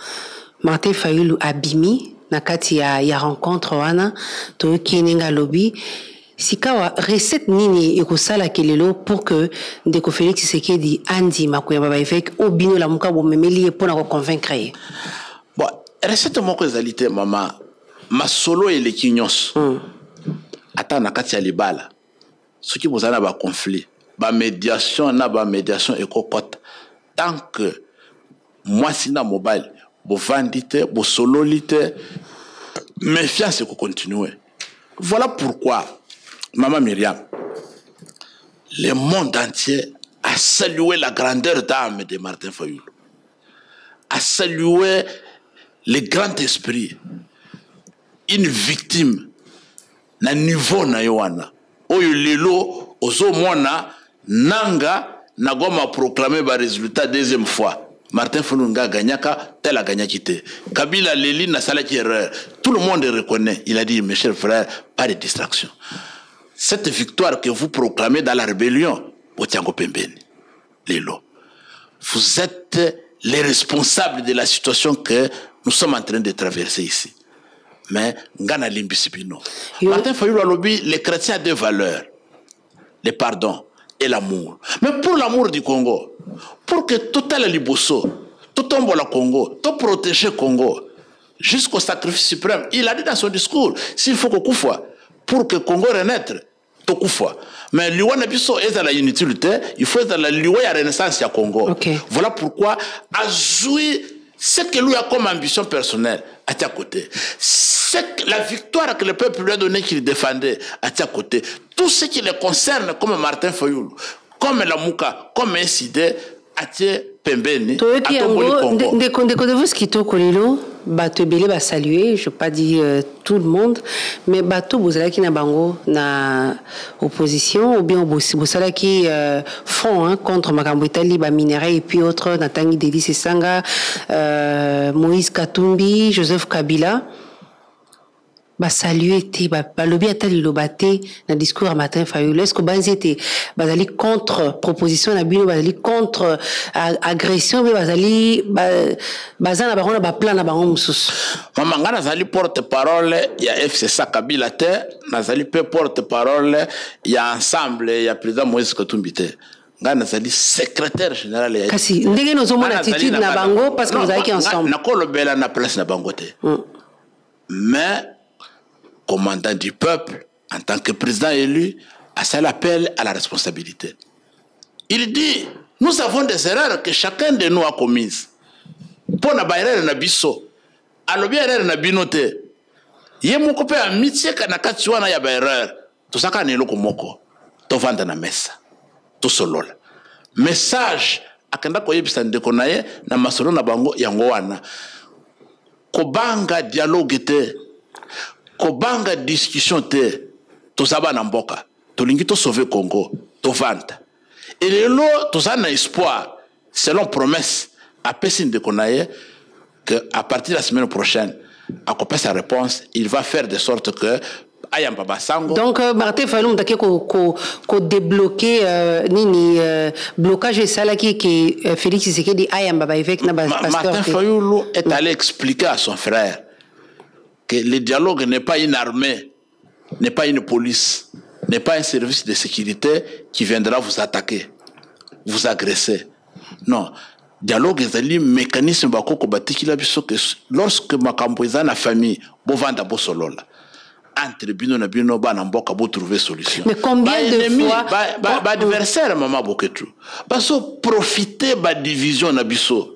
Martin Fayulu abimi nakati ya rencontre wana to kininga lobby. Sikawa recette nini ekosala kelelo pour que Ndeko Félix Tshisekedi andi makoyamba ba évêque obino la muka bomemeli pour na convaincre. Bon, recette moko ezalité mama masolo et les kinyos. Ata nakati ya libala. Ce qui vous a ba conflit, ba médiation ekokota. Tant que moi sina mobile, bo vandite, bo sololite, méfiance ko continuer. Voilà pourquoi Maman Myriam, le monde entier a salué la grandeur d'âme de Martin Fayulu, a salué le grand esprit, une victime na niveau na yoana. Oyo lelo ozo mona nanga na goma proclamer ba résultat deuxième fois. Martin Fayulu nga gagnaka, tel a gagné quitté. Kabila Leli na sala qui erreur. Tout le monde reconnaît. Il a dit, mes chers frères, pas de distraction. Cette victoire que vous proclamez dans la rébellion, Otiango Pembeni, Lelo, vous êtes les responsables de la situation que nous sommes en train de traverser ici. Mais, Ngana Limbisipino. Martin Fayulu alobi, les chrétiens ont deux valeurs, le pardon et l'amour. Mais pour l'amour du Congo, pour que tout le liboso, tout tombe au Congo, tout protéger le Congo, jusqu'au sacrifice suprême, il a dit dans son discours, s'il faut qu'on couffe, pour que le Congo renaître, tout couffe. Mais l'Iwana Bisso est dans la inutilité, il faut être dans la renaissance du Congo. Okay. Voilà pourquoi, à jouer ce que lui a comme ambition personnelle, à tes côtés. C'est la victoire que le peuple lui a donnée qu'il défendait, à tes côtés. Tout ce qui le concerne, comme Martin Fayulu, comme la Mouka, comme Insidé, à tes Pembeni, à Tomboli Congo. De vous ce qui est au Kolilo, bateau belé va saluer, je ne vais pas dire tout le monde, mais bateau bozala qui na bango na opposition ou bien bozala qui front contre Makambo Itali ba minerai et puis autres Natangi Delis Sanga, Moïse Katumbi, Joseph Kabila. Ba saluer te ba lobi atali lobate na discours à Martin Fayulu. Est-ce que banzete bazali contre proposition na bino bazali contre agression mais bazali bazana barona ba plan na bango mususu. Mama ngana zali porte-parole ya FCC Kabila te, nazali pe porte-parole ya ensemble ya président Moïse Katumbi te. Ngana zali secrétaire général ya. Kasi ndenge nozo mona attitude na bango parce que vous avez qui ensemble. Na kolobela na place na bango te. Mais commandant du peuple, en tant que président élu, a ça l'appel à la responsabilité. Il dit, nous avons des erreurs que chacun de nous a commises. Pour na bairere na biso, alobi erreur na binote. Ye moko pe amitié kana kati wana ya bairere. To saka ne loko moko. To vanda na mesa. To solola. Message akenda ko yebisa ndeko naye na masolo na bango yango wana. Kobanga dialogue te. Kobanga discussion te, to saba na mboka, to lingi to sauver Congo, to vanta. Et lelo, to sa na espoir, selon promesse, à Pessin de Konaye, qu'à partir de la semaine prochaine, à copier sa réponse, il va faire de sorte que Ayamba Basango. Donc, Martin Fayulu m'a ko débloquer nini blocage et ça là qui Félix Tshisekedi Ayamba ba évêque na ba pasteur. Martin Fayulu est allé expliquer à son frère que le dialogue n'est pas une armée, n'est pas une police, n'est pas un service de sécurité qui viendra vous attaquer, vous agresser. Non. Dialogue est un mécanisme que lorsque makambo eza na famille, bovanda bosolola. Entre bino na bino ba na mboka bo trouver solution. Mais combien de fois ba adversaire maman boketu. Baso profiter ba division na biso.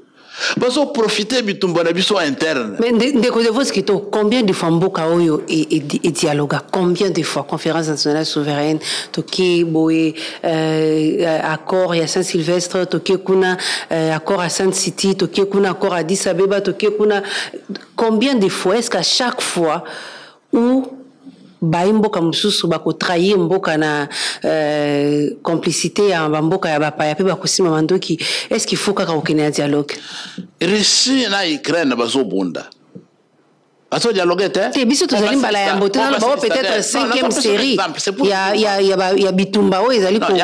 Baso profiter bitumba na biso interne. Mais de vous ce qui to combien de fois mboka oyo et dialoga, combien de fois conférence nationale souveraine toki boé accord ya Saint-Sylvestre toki kuna accord à Sainte-City toki kuna accord à Addis Abeba toki kuna combien de fois est-ce qu'à chaque fois où baimboka mususu bako trahir mboka na complicité ya mboka ya bapaya pe bakosima mandoki est-ce qu'il faut kaka okene dialogue Russie na Ukraine bazo bunda Parce que dialogue était. C'est biso tozali mbala ya mbote na ba peut-être 5e série. Il y a bitumba o ezali ko.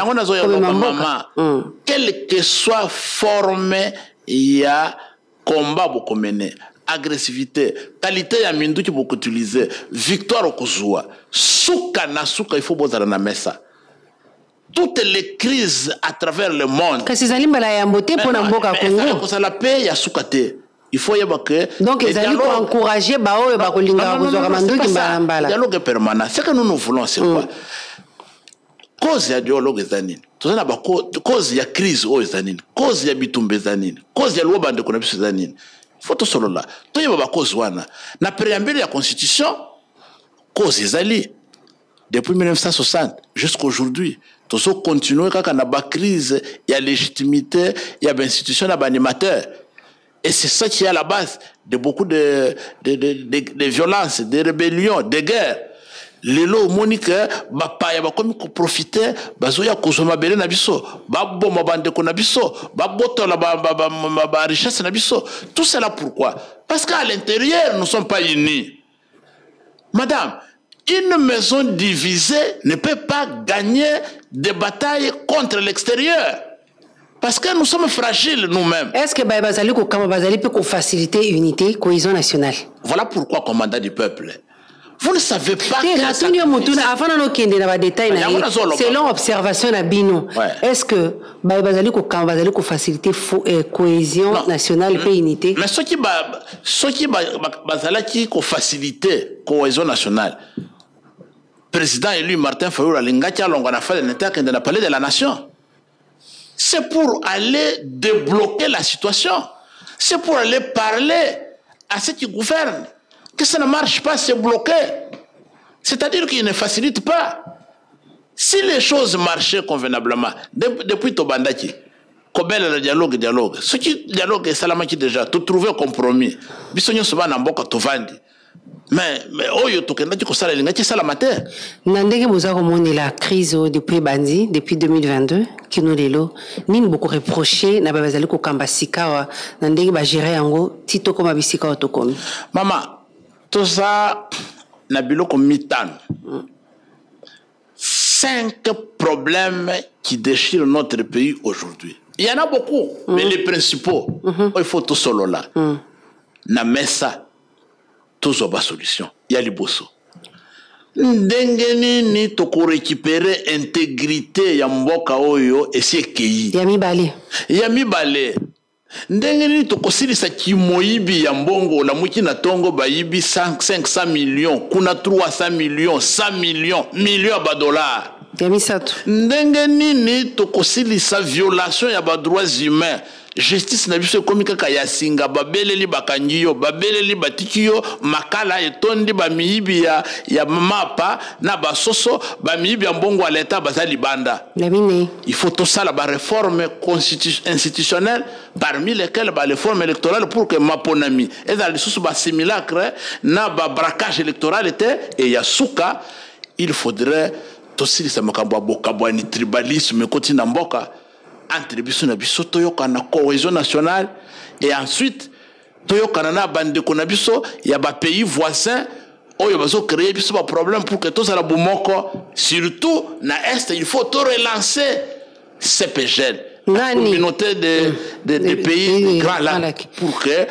Maman. Quelle que soit forme il y a combat beaucoup mené. Agressivité, qualité ya mindu qui beaucoup utilisé, victoire au kuzua, souka na souka il faut bozala na mesa. Toutes les crises à travers le monde. Kasi zali mbala ya mbote pona mboka Congo. Ko la paix ya souka te. Il faut y avoir que donc ils allaient pour encourager bao et bakolinga kozwa mandu ki mbala. Dialogue permanent. Ce que nous voulons c'est quoi? Cause ya dialogue zanine. Tozana ba cause ya crise o zanine. Cause ya bitumbe zanine. Cause ya lobande kona biso zanine. Faut tout solo là. Tout y a cause wana. Na préambule la constitution, cause ezali depuis 1960 jusqu'à aujourd'hui. Tout ça continue quand on a ba crise, il y a légitimité, il y a institution, il y a animateur. Et c'est ça qui est à la base de beaucoup de violences, de rébellions, de guerres. Les lots monique bapaya bakomi ko profiter bazoya kozoma bele na biso baboma bande ko na biso babotola ba richesse na biso. Tout cela pourquoi? Parce qu'à l'intérieur nous ne sommes pas unis. Madame, une maison divisée ne peut pas gagner des batailles contre l'extérieur. Parce que nous sommes fragiles nous-mêmes. Est-ce que bazali ko kama bazali peut faciliter unité, cohésion nationale? Voilà pourquoi commandant du peuple. Vous ne savez pas selon observation d'Abino, est-ce que bazali ko faciliter cohésion nationale et unité? Mais ce qui bazali ko faciliter cohésion nationale. Président élu Martin Fayulu Alingaki alongana fa de la palais de la nation. C'est pour aller débloquer la situation. C'est pour aller parler à ceux qui gouvernent. Que ça ne marche pas, c'est bloqué. C'est-à-dire qu'il ne facilite pas. Si les choses marchaient convenablement, depuis Tobandaki, Kobel le dialogue. Ce qui dialogue est salamaki déjà, tout trouver un compromis. Bisogno souvent n'amboka tovandi. Mais oyo tokendaki ko sala lingaki sala matin. Nandenge bozako moni la crise depuis Bandi depuis 2022 qui nous lelo nini beaucoup reproché na bazali ko kamba sikawa nandenge ba gérer yango tito koma bisika to komi. Maman, tout ça na biloko mitano. 5 problèmes qui déchirent notre pays aujourd'hui. Il y en a beaucoup, mais les principaux, il faut tout solo là. Na mesa tous ba solution. Il y a les bosso. Ndengeni ni toko récupérer intégrité ya mboka oyo esekei. Yami bale. Ndengeni toko silisa kimoyibi ya mbongo la muki na tongo bayibi 500 millions, kuna 300 millions, 100 millions ba dollars. Yami sato. Ndengeni ni toko silisa violation ya ba droits humains. Justice na biso komi kaka ya singa babeleli bakangiyo babeleli batikiyo makala etondi ba miyibi ya mapa na basoso ba miyibi ya mbongo à l'état bazali banda. Il faut tout ça la réforme institutionnelle parmi lesquelles la réforme électorale pour que maponami et dans les sous ba simulacre na ba braquage électoral était et ya suka il faudrait aussi ça makambo bokabo ni tribalisme koti na mboka. Entre biso na biso toyoka na cohésion nationale et ensuite toyoka na bande ko na biso ya ba pays voisins oyo bazo créer biso ba problème pour que tous ala bomoko surtout na est il faut tout relancer CPGL la communauté de pays grands lacs pour que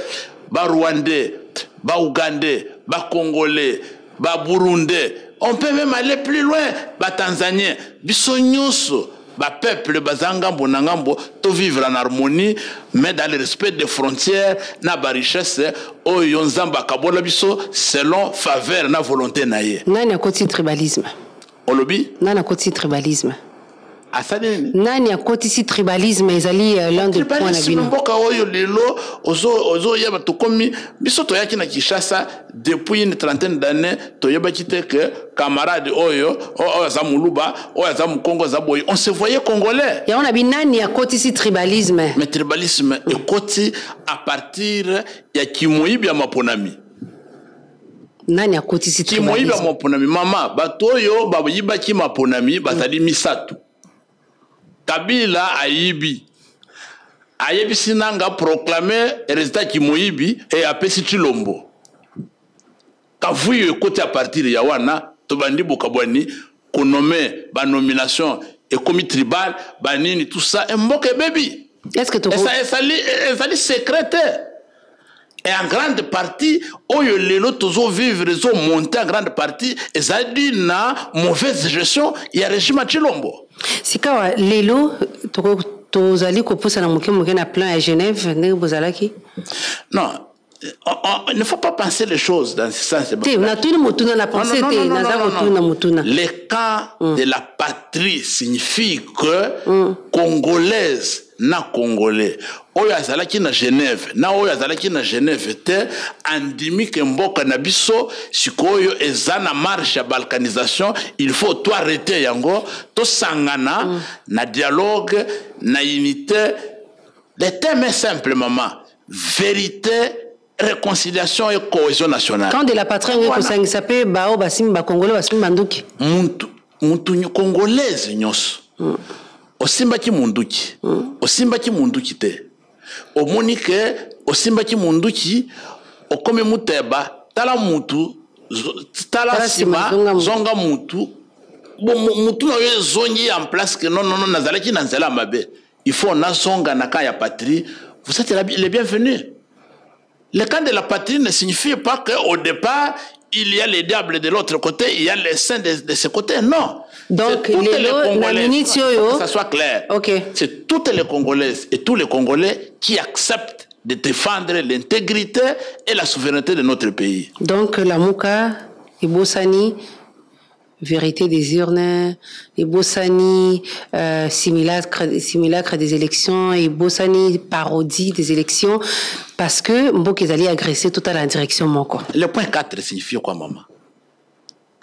ba Rwandais ba Ougandais ba Congolais ba Burundais on peut même aller plus loin ba Tanzaniens biso nyuso ba peuple bazangambo na ngambo to vivre en harmonie mais dans le respect des frontières na ba richesse oyo nzamba kabola biso selon faveur na volonté na ye. Nani akoti tribalisme? Olobi? Nani akoti tribalisme? Asani nani akotisi tribalisme ezali l'un des points na bino. Mboka oyo lelo ozo yaba tokomi biso to yaki na Kinshasa depuis une trentaine d'années to yaba kite que camarade oyo za muluba oyo za mukongo za boy on se voyait congolais. Ya on a binani akotisi tribalisme. Mais tribalisme ekoti à partir ya kimoyibi ya maponami. Nani akotisi tribalisme? Kimoyibi ya maponami mama batoyo bayiba ki maponami bazali misatu. Kabila Ayibi sinanga proclamer résultat Kimoyibi et apesi Chilombo. kavuyo côté à partir ya wana to bandi bokabwani ko nommer ba nomination et comité tribal banini tout ça et mboke baby. Est-ce que ça dit secrétaire et en grande partie oyo lelo tozo vivre zo monter en grande partie et ça dit na mauvaise gestion ya régime Chilombo. Sikawa lelo tozali ko posa na moke na plan à Genève ne bozalaki. Non, il ne faut pas penser les choses dans ce sens. Le camp de la patrie signifie que Congolaise na Congolais. Oyo azalaki na Genève, na oyo azalaki na Genève te andimi ke mboka na biso sikoyo eza na marche ya balkanisation, il faut tout arrêter yango, to sangana na dialogue, na unité. Le thème est simplement vérité, réconciliation et cohésion nationale. Quand de la patrie on s'appelle bao basimba congolais basimba nduki. Muntu congolaise nyos. Osimba ki munduki. Osimba ki munduki te. Omonike osimba ki munduki okome muteba tala mutu tala sima zonga mutu mutu na yo zongi en place que non nazalaki na nzela mabe. Il faut na zonga na ka ya patrie. Vous êtes les bienvenus. Le camp de la patrie ne signifie pas qu'au départ, il y a les diables de l'autre côté, il y a les saints de ce côté. Non. Donc, les Congolais, que ça soit clair. Okay. C'est toutes les Congolaises et tous les Congolais qui acceptent de défendre l'intégrité et la souveraineté de notre pays. Donc, la Mouka, Ibosani, vérité des urnes, Ibosani, simulacre des élections, Ibosani, parodie des élections, parce que Mboké allait agresser tout à la direction Moko. Le point 4 signifie quoi, maman?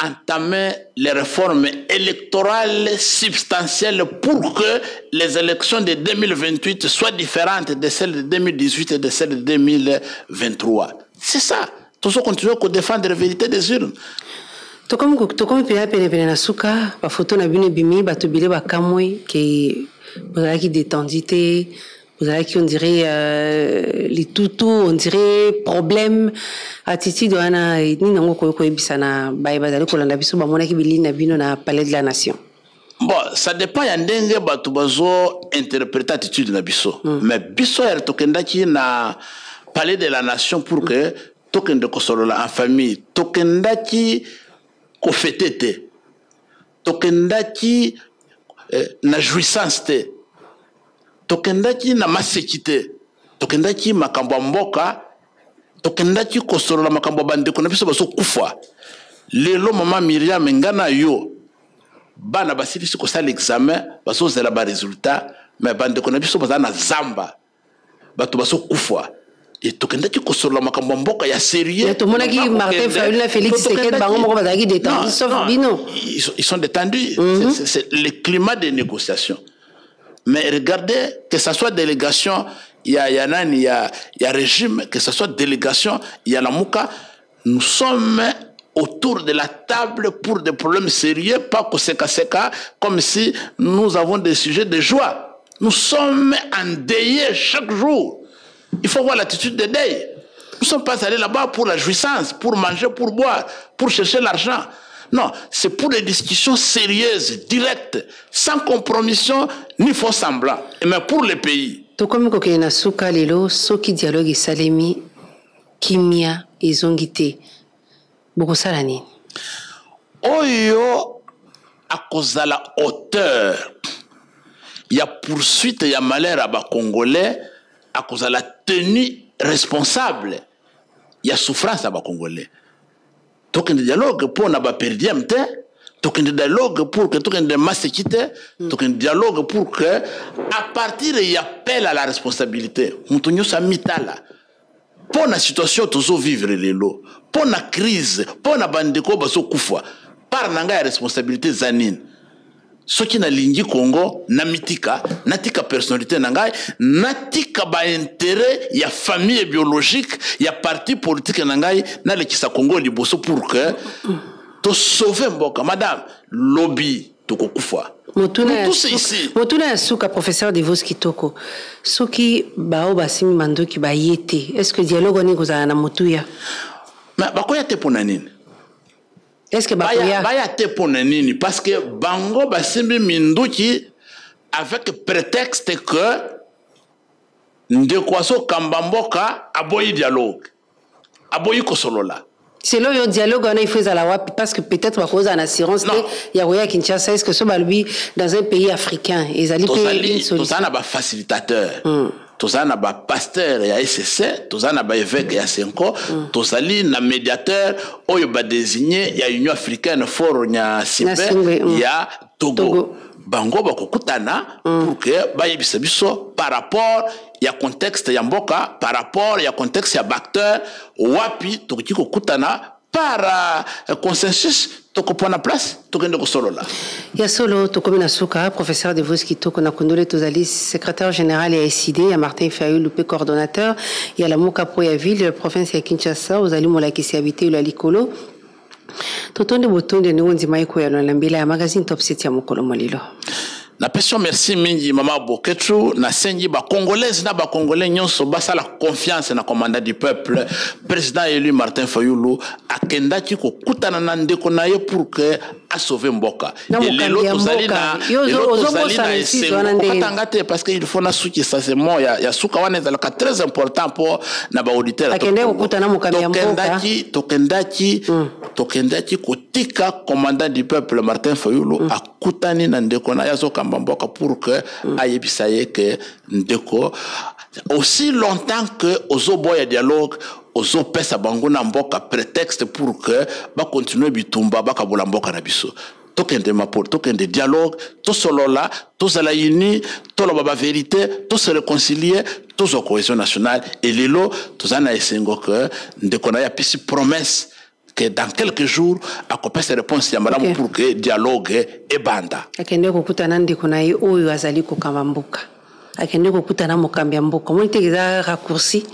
Entamer les réformes électorales substantielles pour que les élections de 2028 soient différentes de celles de 2018 et de celles de 2023. C'est ça. Tout ça continue à défendre la vérité des urnes. Tokomi pene na suka ba photo na bino bimi ba tobile ba kamwe ke bazala ki détendité bazala ki on dirait les tutu on dirait problème attitude wana ni nango ko ebisana ba bazali ko landa biso ba mona ki bili na bino na palais de la nation. Bon, ça dépend ya ndenge ba to bazo interpréter attitude na biso. Mais biso ya tokendaki na palais de la nation pour que tokende ko solola en famille, tokendaki ko fêter tokendaki na jouissance te tokendaki na masekite tokendaki makambo mboka tokendaki ko solola makambo bandeko na biso baso kufa lelo mama Miriam ngana yo bana basilisi ko sala examen baso zela ba résultat mais bandeko na biso bazana zamba bato baso kufa. Et tokendaki ko solola makambo mboka ya sérieux. To monaki Martin Fayulu Félix Tshisekedi bango moko bazaki détendus sauf bino. Ils sont détendus. C'est le climat de négociation. Mais regardez que ça soit délégation, il y a régime, que ça soit délégation, il y a la Mouka, nous sommes autour de la table pour des problèmes sérieux, pas que seka comme si nous avons des sujets de joie. Nous sommes endeuillés chaque jour. Il faut voir l'attitude de deuil. Nous ne sommes pas allés là-bas pour la jouissance, pour manger, pour boire, pour chercher l'argent. Non, c'est pour des discussions sérieuses, directes, sans compromission ni faux semblant. Mais pour le pays. Tokomi kokena suka lelo soki dialogue salemi kimia ezongite. Bokosala nini? Oyo à cause de la hauteur. Il y a poursuite, il y a malheur à bas Congolais. À cause de la tenue responsable, il y a souffrance à bas Congolais. Token de dialogue pour n'a pas perdu un temps. Token de dialogue pour que token de masse quitte. Token de dialogue pour que à partir il y a appel à la responsabilité. Moutonyo sa mitala. Pour la situation toujours vivre les lots. Pour la crise, pour la bandeko baso kufa. Par nanga ya responsabilité zanine. Ce qui n'a lingi Congo, namitika, natika personnalité nangai, natika ba intérêt, il y a famille biologique, il y a parti politique nangai, na le kisa Congo liboso pour que to sauver mboka, madame, lobby to kokufa. Motuna suka professeur de Vos Kitoko. Soki bao basimi mandoki ba yete. Est-ce que dialogue ni kozana na motuya? mais bakoya te pona nini? Est-ce que baya te pona nini? Parce que bango basimbi minduki avec prétexte que ndekwaso kambamboka aboyi dialogue, aboyi kosolola. C'est là le dialogue on a fait à la WAP parce que peut-être à cause d'une assurance il y a rien Kinshasa est-ce que ce balbi dans un pays africain ils allaient payer une solution. Tous na facilitateur, tous na pasteur ya SSC, tous na évêque ya Senko, tous na médiateur oyo ba désigné ya Union africaine fort nya Simbe ya Togo. Bango bakokutana pour que ba yebisa biso par rapport ya contexte ya mboka, par rapport ya contexte ya acteur wapi toki kokutana par consensus tokopona place tokende kosolola. Ya solo tokomina suka professeur de Voski toko na kondole tozali secrétaire général ya SID ya Martin Fayulu pe coordonnateur ya la Mokapo ya ville de province ya Kinshasa ozali molakisi habité la likolo. Totonde botonde ni ndima iko ya lambila ya magazine Top 7 ya mokolo molilo. Na peso merci mingi mama Boketru na sengi ba congolaise na ba congolais nyonso basa la confiance na commandant du peuple président élu Martin Fayulu akendaki ko kutana na ndeko na ye pour que a sauver mboka et lelo tozali na parce que il faut na suki ça c'est moi ya suka wana ezala très important pour na ba auditeur akende ko kutana mukambi ya mboka tokendaki ko tika commandant du peuple Martin Fayulu akutani na ndeko na yazo mboka pour que ayebisaye que ndeko aussi longtemps que ozoboya dialogue ozo pesa bango na mboka prétexte pour que ba continuer bitumba ba kabola mboka na biso tokende mapol tokende dialogue to solola to zala uni to loba ba vérité to se réconcilier to zo cohésion nationale et lelo to zana esengo que ndeko na ya pisi promesse que dans quelques jours à couper ces réponses ya madame pour que dialogue et banda akende kokutana ndiko na ye oyo azali kokamba mboka akende kokutana mokambi ya mboka mo itekeza raccourci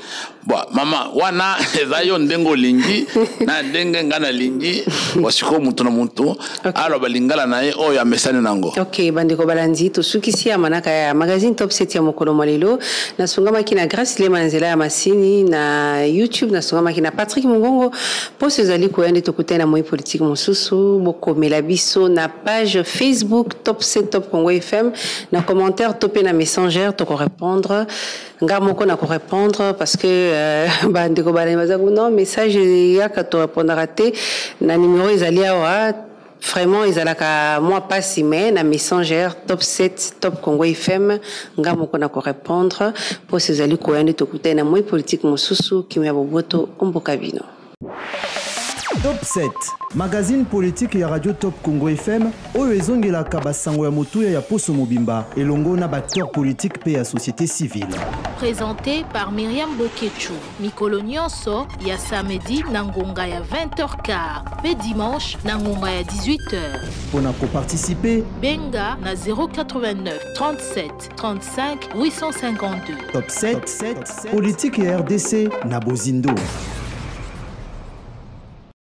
bon mama wana ezayo ndengo lingi na ndenge ngana lingi wasiko mutu na mutu alo balingala na ye oyo amesani nango. OK bandeko balanzi to sukisi ya manaka ya magazine Top 7 ya mokolo molelo na sungama kina Grace le manzela ya masini na YouTube na sungama kina Patrick Mungongo poste zali ko yande to kutana moi politique mosusu bokomela biso na page Facebook Top 7 Top Congo FM na commentaire topé na messenger to ko répondre ngamoko na ko répondre parce que bandeko bana bazaku non message ya ka to répondre raté na numéro ezali awa vraiment ezalaka moi pas si mais na messenger Top 7 Top Congo FM ngamoko na ko répondre pour ces ali ko yande to kutena moi politique mosusu kimya boboto omboka bino. Top 7 magazine politique ya radio Top Congo FM oyo ezongelaka basango ya motuya ya poso mobimba elongo na acteur politique pe ya société civile. Présenté par Myriam Boketchou. Mikolo nyonso ya samedi na ngonga ya 20h15 pe dimanche na ngonga ya 18h. Pona ko participer benga na 089 37 35 852. Top 7 politique ya RDC na Bozindo.